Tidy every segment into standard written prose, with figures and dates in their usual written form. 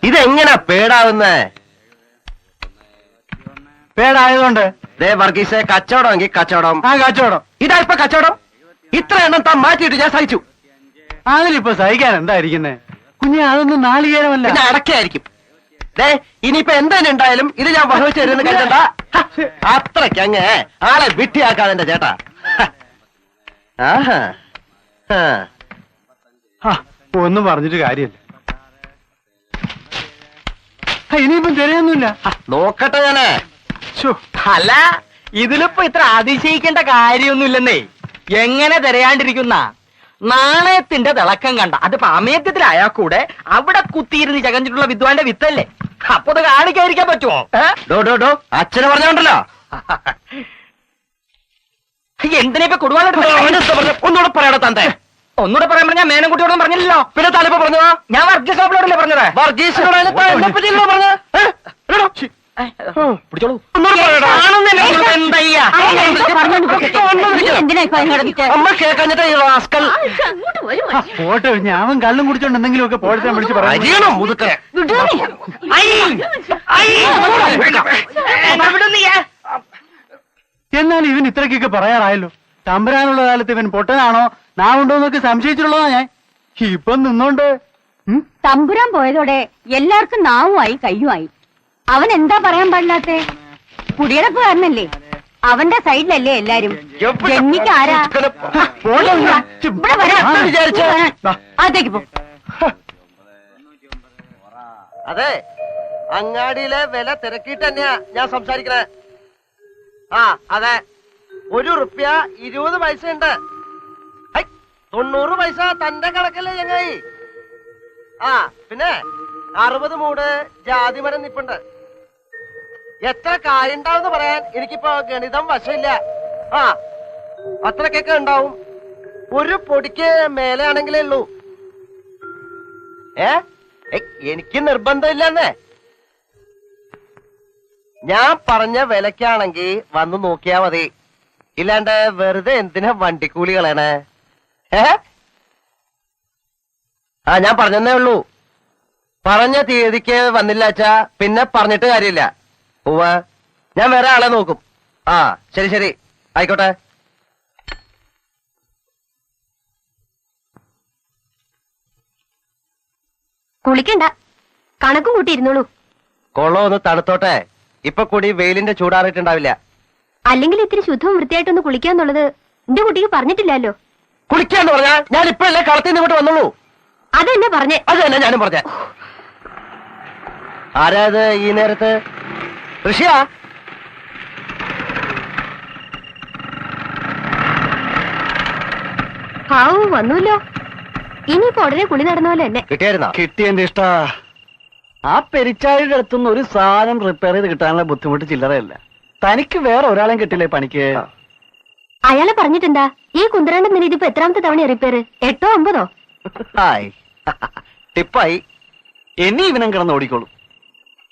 ഇതെങ്ങനാ പേടാവുന്നേ? പേടായതുകൊണ്ട് വർഗീസ് കച്ചവടമെങ്കിൽ കച്ചവടം. ആ കച്ചവടം. ഇതാ ഇപ്പൊ കച്ചവടം. ഇത്ര എണ്ണം താൻ മാറ്റിയിട്ട് ഞാൻ സഹിച്ചു. അതിലിപ്പോ സഹിക്കാൻ എന്താ ഇരിക്കുന്നേ കുഞ്ഞെ? അതൊന്നും നാളികേരമല്ല, പിന്നെ അടക്കായിരിക്കും. ഇനിയിപ്പോ എന്തെങ്കിലും ഉണ്ടായാലും ഇത് ഞാൻ വഹിച്ചു തരുമെന്ന് കരുതണ്ട. അത്രയ്ക്കങ്ങ് ആളെ വിട്ടിയാക്കാതെ എന്റെ ചേട്ടാ. ആഹാ ഒന്നും പറഞ്ഞിട്ട് കാര്യമില്ല. ഇനിയിപ്പം തിരയൊന്നുമില്ല. നോക്കട്ടെ ഞാനേ. അല്ല, ഇതിലിപ്പോ ഇത്ര അതിശയിക്കേണ്ട കാര്യമൊന്നുമില്ലെന്നേ. എങ്ങനെ തിരയാണ്ടിരിക്കുന്ന നാണയത്തിന്റെ തിളക്കം കണ്ട അതിപ്പോ അമേദ്യത്തിലായാൽ കൂടെ അവിടെ കുത്തിയിരുന്ന് ചകഞ്ഞിട്ടുള്ള വിദ്വാന്റെ വിത്തല്ലേ? അപ്പൊ അത് കാണിക്കാതിരിക്കാൻ പറ്റുമോ? അച്ഛനെ പറഞ്ഞോണ്ടല്ലോ. എന്തിനാ ഇപ്പൊ കൊടുവാളോട് ഒന്നുകൂടെ പറയണോ തന്റെ? ഒന്നുകൂടെ പറയാൻ പറഞ്ഞാൽ മേനംകുട്ടിയോടും പറഞ്ഞില്ലല്ലോ. പിന്നെ താലിപ്പോ പറഞ്ഞോ? ഞാൻ വർഗീസ് സാബിനോടല്ലേ പറഞ്ഞത്? വർഗീസിനോട് അമ്മ കേക്കഞ്ഞിട്ട് ഈ റാസ്കൽ പോട്ടെ. ഞാൻ കള്ളും കുടിച്ചോണ്ട് എന്തെങ്കിലും ഒക്കെ പോഴത്തെ വിളിച്ച് പറയണം. മുതുക്കെ എന്നാലും ഇവൻ ഇത്രയ്ക്കൊക്കെ പറയാറായല്ലോ. തമ്പരാനുള്ള കാലത്ത് ഇവൻ പൊട്ടനാണോ നാവുണ്ടോന്നൊക്കെ സംശയിച്ചിട്ടുള്ളതാ ഞാൻ. ഇപ്പം നിന്നോണ്ട് തമ്പുരാൻ പോയതോടെ എല്ലാവർക്കും നാവുമായി കയ്യുമായി. അവൻ എന്താ പറയാൻ പാടില്ലാത്തെ? കുടിയടപ്പുകാരനല്ലേ, അവന്റെ സൈഡിലല്ലേ എല്ലാരും. ജന്മിക്ക് ആരാ? അതേക്ക് പോ. അതെ, അങ്ങാടിയിലെ വില തിരക്കിയിട്ട് തന്നെയാ ഞാൻ സംസാരിക്കണേ. അതെ, 1 റുപ്യ 20 പൈസ ഉണ്ട്. 90 പൈസ തന്റെ കണക്കല്ലേ ചങ്ങായി. പിന്നെ 60 മൂട് ജാതി മരം നിപ്പുണ്ട്. എത്ര കായുണ്ടാവും പറയാൻ എനിക്കിപ്പോ ഗണിതം വശമില്ല. അത്രക്കൊക്കെ ഉണ്ടാവും. ഒരു പൊടിക്ക് മേലെ ആണെങ്കിലേ ഉള്ളൂ. എനിക്ക് നിർബന്ധമില്ലെന്നേ. ഞാൻ പറഞ്ഞ വിലക്കാണെങ്കി വന്ന് നോക്കിയാ മതി. ഇല്ലാണ്ട് വെറുതെ എന്തിനാ വണ്ടിക്കൂലി കളയണേ? ഞാൻ പറഞ്ഞതേ ഉള്ളൂ. പറഞ്ഞ തീയതിക്ക് വന്നില്ല അച്ഛാ പിന്നെ പറഞ്ഞിട്ട് കാര്യമില്ല. ഞാൻ വേറെ ആളെ നോക്കും. ശരി ശരി ആയിക്കോട്ടെ. കുളിക്കണ്ട, കണക്കും കൂട്ടിയിരുന്നോളൂ. കൊള്ളോ ഒന്ന് തണുത്തോട്ടെ. ഇപ്പൊ കൂടി വെയിലിന്റെ ചൂടാറിയിട്ടുണ്ടാവില്ല. അല്ലെങ്കിൽ ഇത്തിരി ശുദ്ധവും വൃത്തിയായിട്ടൊന്ന് കുളിക്കാന്നുള്ളത് എന്റെ കുട്ടിക്ക് പറഞ്ഞിട്ടില്ലല്ലോ. കുളിക്കാന്ന് പറഞ്ഞാ ഞാൻ ഇപ്പഴല്ലേ കളത്തിൽ ഇങ്ങോട്ട് വന്നുള്ളൂ. അതെന്നെ പറഞ്ഞേ. അത് തന്നെ ഞാനും പറഞ്ഞ. ആരാത് ഈ നേരത്ത്? ഋഷിയാ? ഹാവു വന്നൂല്ലോ. ഇനിയിപ്പോ ഉടനെ കുളി നടന്ന പോലെ തന്നെ. കിട്ടിയായിരുന്നോ? കിട്ടിയെന്റെ ഇഷ്ട. ആ പെരിച്ചാഴിയുടെ അടുത്തുനിന്ന് ഒരു സാധനം റിപ്പയർ ചെയ്ത് കിട്ടാനുള്ള ബുദ്ധിമുട്ട് ചില്ലറയല്ല. തനിക്ക് വേറെ ഒരാളെയും കിട്ടില്ലേ പണിക്ക്? അയാളെ പറഞ്ഞിട്ടുണ്ടാ? ഈ കുന്തരാണ്ട് നില ഇതിപ്പോ എത്രാമത്തെ തവണ റിപ്പയർ? 8ഓ 9ഓ? ടിപ്പായി. ഇനി ഇവനും കിടന്ന് ഓടിക്കോളും.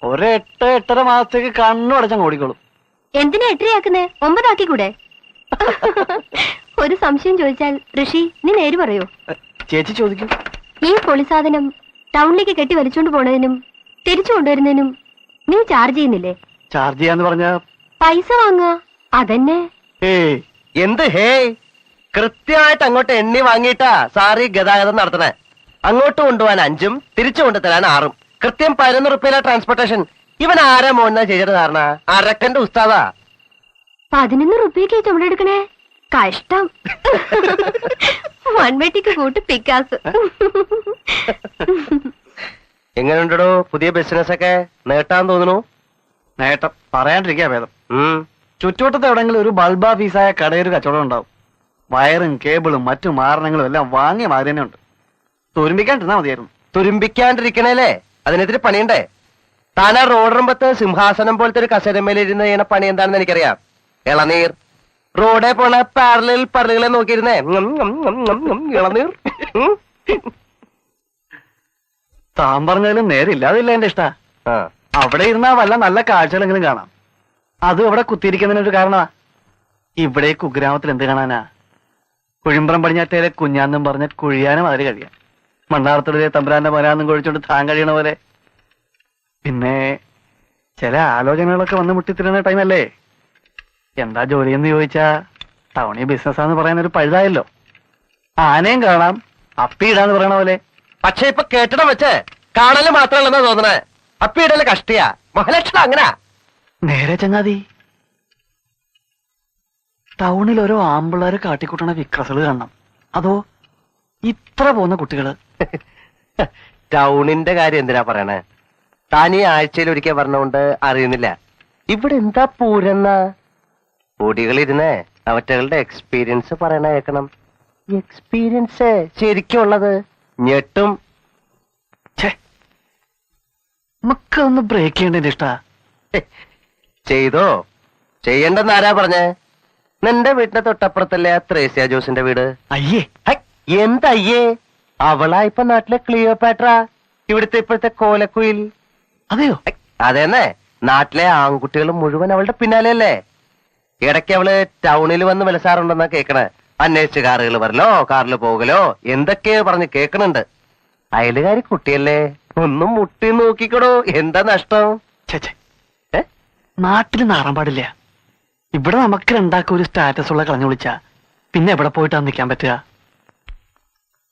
8-8.5 മാസത്തേക്ക് കണ്ണുടച്ചങ്ങ് ഓടിക്കോളും. എന്തിനാ 8 9 ആക്കിക്കൂടെ? ഒരു സംശയം ചോദിച്ചാൽ ഋഷി നീ നേര് പറയൂ. ചേച്ചി ചോദിക്കും. ഈ പൊളി സാധനം ടൗണിലേക്ക് കെട്ടി വലിച്ചോണ്ട് പോണതിനും തിരിച്ചു കൊണ്ടുവരുന്നതിനും നീ ചാർജ് ചെയ്യുന്നില്ലേ? ചാർജ് ചെയ്യാന്ന് പറഞ്ഞ പൈസ വാങ്ങുക അതന്നെ. എന്ത് ഹേ? കൃത്യമായിട്ട് അങ്ങോട്ട് എണ്ണി വാങ്ങിയിട്ടാ സാറി ഗതാഗതം നടത്തണേ. അങ്ങോട്ട് കൊണ്ടുപോകാൻ 5ഉം തിരിച്ചു കൊണ്ടുതരാൻ 6ഉം. കൃത്യം 11 റുപ്യയിലെ ട്രാൻസ്പോർട്ടേഷൻ. ഇവൻ ആരാ മോന്നാ ചെയ്തിട്ട് ധാരണ? അരക്കന്റെ ഉസ്താദാ. 11 റുപ്യക്ക് ചുമടെടുക്കണേ? കഷ്ടം. വൺവെട്ടിക്ക് കൂട്ട് പിക്കാസ്. എങ്ങനെയുണ്ടോ പുതിയ ബിസിനസ് ഒക്കെ? നേട്ടാന്ന് തോന്നുന്നു. നേട്ടം പറയാണ്ടിരിക്കാ ഭേദം. ചുറ്റുവട്ടത്ത് എവിടെങ്കിലും ഒരു ബൾബാ ഫീസായ കടയൊരു കച്ചവടം ഉണ്ടാവും. വയറും കേബിളും മറ്റു മാരണങ്ങളും എല്ലാം വാങ്ങിയ മാതിരി തന്നെ ഉണ്ട്. തുരുമ്പിക്കാണ്ടിരുന്നാ മതിയായിരുന്നു. തുരുമ്പിക്കാണ്ടിരിക്കണല്ലേ? അതിനെതിരെ പണിയുണ്ടേ. താനാ റോഡറുമ്പത്ത് സിംഹാസനം പോലത്തെ ഒരു കസേരമേലിരുന്ന് ചെയ്യണ പണി എന്താണെന്ന് എനിക്കറിയാം. ഇളനീർ. റോഡേ പോണ പാരലിൽ പരലുകളെ നോക്കിയിരുന്നേ ഇളനീർ. താൻ പറഞ്ഞാലും നേരില്ലാതില്ല എന്റെ ഇഷ്ട. അവിടെ ഇരുന്നാ വല്ല നല്ല കാഴ്ചകളെങ്കിലും കാണാം. അതും അവിടെ കുത്തിയിരിക്കുന്നതിനൊരു കാരണമാ. ഇവിടെ കുഗ്രാമത്തിൽ എന്ത് കാണാനാ? കുഴിമ്പ്രം പടിഞ്ഞാറ്റയിലെ കുഞ്ഞാന്നും പറഞ്ഞ കുഴിയാനും അതിൽ കഴിയാം. മണ്ണാർത്തുള്ളിലെ തമ്പുരാന്റെ മനാന്നും കൊഴിച്ചോണ്ട് താൻ കഴിയണ പോലെ പിന്നെ ചില ആലോചനകളൊക്കെ വന്ന് മുട്ടിത്തിരുന്ന ടൈമല്ലേ. എന്താ ജോലിയെന്ന് ചോദിച്ചാ ടൗണിൽ ബിസിനസ്സാന്ന് പറയാൻ ഒരു പഴുതായല്ലോ. ആനയും കാണാം അപ്പിയിടാന്ന് പറയണ പോലെ. പക്ഷെ ഇപ്പൊ കെട്ടിടം വെച്ച് കാണല് മാത്രമല്ലെന്നാ തോന്നണേ. അപ്പിയിടല് കഷ്ടിയാ. മഹാലക്ഷ്മി അങ്ങനാ. നേരെ ചങ്ങാതി, ടൗണിൽ ഓരോ ആമ്പിള്ളേര് കാട്ടിക്കൂട്ടണ വിക്രസുകൾ കാണണം. അതോ ഇത്ര പോകുന്ന കുട്ടികള്. ടൗണിന്റെ കാര്യം എന്തിനാ പറയണേ? താൻ ഈ ആഴ്ചയിൽ ഒരിക്കൽ പറഞ്ഞുകൊണ്ട് അറിയുന്നില്ല. ഇവിടെ എന്താ പൂരെന്ന പൊടികളിരുന്നേ അവറ്റകളുടെ എക്സ്പീരിയൻസ് പറയണ കേൾക്കണം. എക്സ്പീരിയൻസ് ശരിക്കും ഉള്ളത് ഞെട്ടും. നമുക്ക് ഒന്ന് ബ്രേക്ക് ചെയ്യേണ്ടതിന്റെ ഇഷ്ടാ. ചെയ്തോ? ചെയ്യണ്ടെന്ന് ആരാ പറഞ്ഞേ? നിന്റെ വീട്ടിന്റെ തൊട്ടപ്പുറത്തല്ലേ ആ ത്രേസ്യ ജോസിന്റെ വീട്? അയ്യേ, എന്തയ്യേ? അവളാ ഇപ്പൊ നാട്ടിലെ ക്ലിയോപാട്ര, ഇവിടുത്തെ ഇപ്പോഴത്തെ കോലക്കുയിൽ. അതെയോ? അതേന്നെ, നാട്ടിലെ ആൺകുട്ടികൾ മുഴുവൻ അവളുടെ പിന്നാലെയല്ലേ. ഇടയ്ക്ക് അവള് ടൗണിൽ വന്ന് വിലസാറുണ്ടെന്നാ കേക്കണേ. അന്വേഷിച്ച് കാറുകൾ വരലോ, കാറിൽ പോകലോ എന്തൊക്കെയോ പറഞ്ഞ് കേക്കണുണ്ട്. അയലുകാരി കുട്ടിയല്ലേ, ഒന്നും മുട്ടി നോക്കിക്കടോ. എന്താ നഷ്ടം? ചേച്ചേ, നാട്ടിൽ നാറാൻ പാടില്ല. ഇവിടെ നമുക്ക് രണ്ടാക്കും ഒരു സ്റ്റാറ്റസ് ഉള്ള കളഞ്ഞു വിളിച്ചാ പിന്നെ എവിടെ പോയിട്ടാ നിൽക്കാൻ പറ്റുക?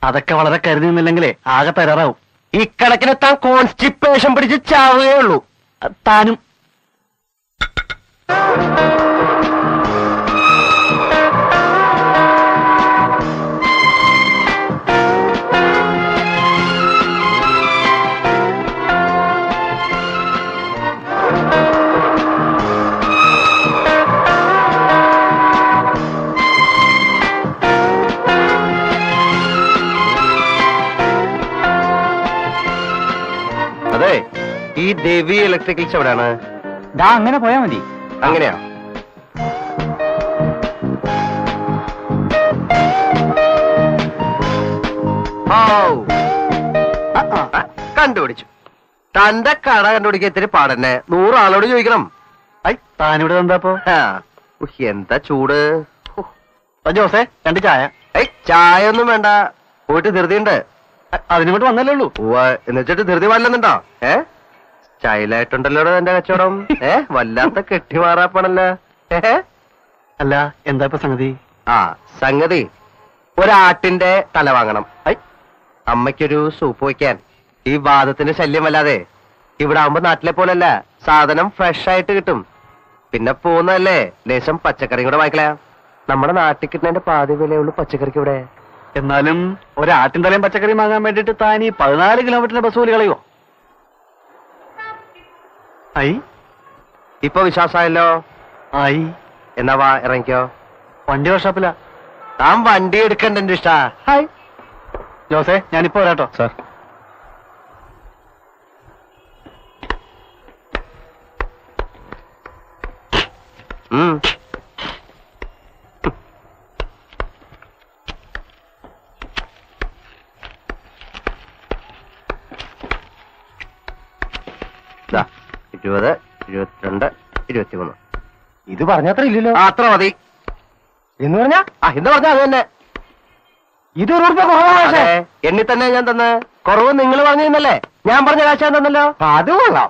അതൊക്കെ വളരെ കരുതി നിന്നില്ലെങ്കിലേ ആകെ തരാറാവും. ഇക്കണക്കിന് താൻ കോൺസ്റ്റിപ്പേഷൻ പിടിച്ച് ചാവുകയേ ഉള്ളൂ. താനും. അതെ, ഈ ദേവി ഇലക്ട്രിക്കൽസ് എവിടെയാണ്? ദാ അങ്ങനെ പോയാ മതി. അങ്ങനെയാ? കണ്ടുപിടിച്ചു. തന്റെ കട കണ്ടുപിടിക്കാൻ ഇത്തിരി പാടന്നെ. 100 ആളോട് ചോദിക്കണം. താനിവിടെ എന്താപ്പോ? എന്താ ചൂട്. ജോസേ, 2 ചായ. ചായ ഒന്നും വേണ്ട, പോയിട്ട് ധൃതിയുണ്ട്. അതിനിങ്ങോട്ട് വന്നല്ലേ ഉള്ളൂ. എന്നുവെച്ചിട്ട് ധൃതി വല്ലെന്നുണ്ടോ? സ്റ്റൈലായിട്ടുണ്ടല്ലോ എന്റെ കച്ചവടം. വല്ലാത്ത കെട്ടിമാറാപ്പണല്ലോ. അല്ല, എന്താ ഇപ്പൊ സംഗതി? സംഗതി ഒരാട്ടിന്റെ തല വാങ്ങണം. അമ്മയ്ക്കൊരു സൂപ്പ് വയ്ക്കാൻ. ഈ വാദത്തിന്റെ ശല്യം വല്ലാതെ. ഇവിടെ ആവുമ്പോ നാട്ടിലെ പോലല്ല, സാധനം ഫ്രഷ് ആയിട്ട് കിട്ടും. പിന്നെ പോകുന്നതല്ലേ, ലേശം പച്ചക്കറിയും കൂടെ വാങ്ങിക്കല. നമ്മുടെ നാട്ടിൽ കിട്ടുന്നതിന്റെ പാതി വിലയുള്ളൂ പച്ചക്കറിക്ക് ഇവിടെ. എന്നാലും ഒരാട്ടിൻ തലയും പച്ചക്കറിയും വാങ്ങാൻ വേണ്ടിട്ട് താൻ ഈ 14 കിലോമീറ്ററിന്റെ ബസ് കൂലി കളയോ? ഇപ്പൊ വിശ്വാസമായല്ലോ. ആയി. എന്നാ വാ, ഇറങ്ങിക്കോ. വണ്ടി വർഷാപ്പില്ല. താൻ വണ്ടി എടുക്കണ്ട എന്റെ ഇഷ്ടാ. ഹായ് ജോസേ, ഞാനിപ്പോ വരാട്ടോ. സാർ. ദാ, 20, 22, 23. ഇത് പറഞ്ഞത്ര ഇല്ലല്ലോ. അത്ര മതി എന്ന് പറഞ്ഞാ എന്ന് പറഞ്ഞാ അത് തന്നെ. ഇത് ₹1 എണ്ണി തന്നെ ഞാൻ തന്നെ. കുറവ് നിങ്ങൾ പറഞ്ഞല്ലേ, ഞാൻ പറഞ്ഞ കാശ് ഞാൻ തന്നല്ലോ. അത് കൊള്ളാം.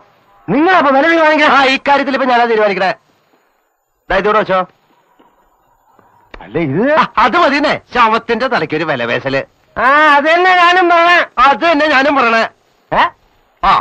നിങ്ങളപ്പോ വില തീരുമാനിക്കണം. ഇക്കാര്യത്തിൽ ഇപ്പൊ ഞാനാ തീരുമാനിക്കണേ. ഇതോടെ വെച്ചോ. അല്ല, ഇത് അത് മതിന്നേ. ശവത്തിന്റെ തലയ്ക്ക് ഒരു വില പേശല്. അത് തന്നെ ഞാനും പറഞ്ഞേ. അത് തന്നെ ഞാനും പറയണേ. ആ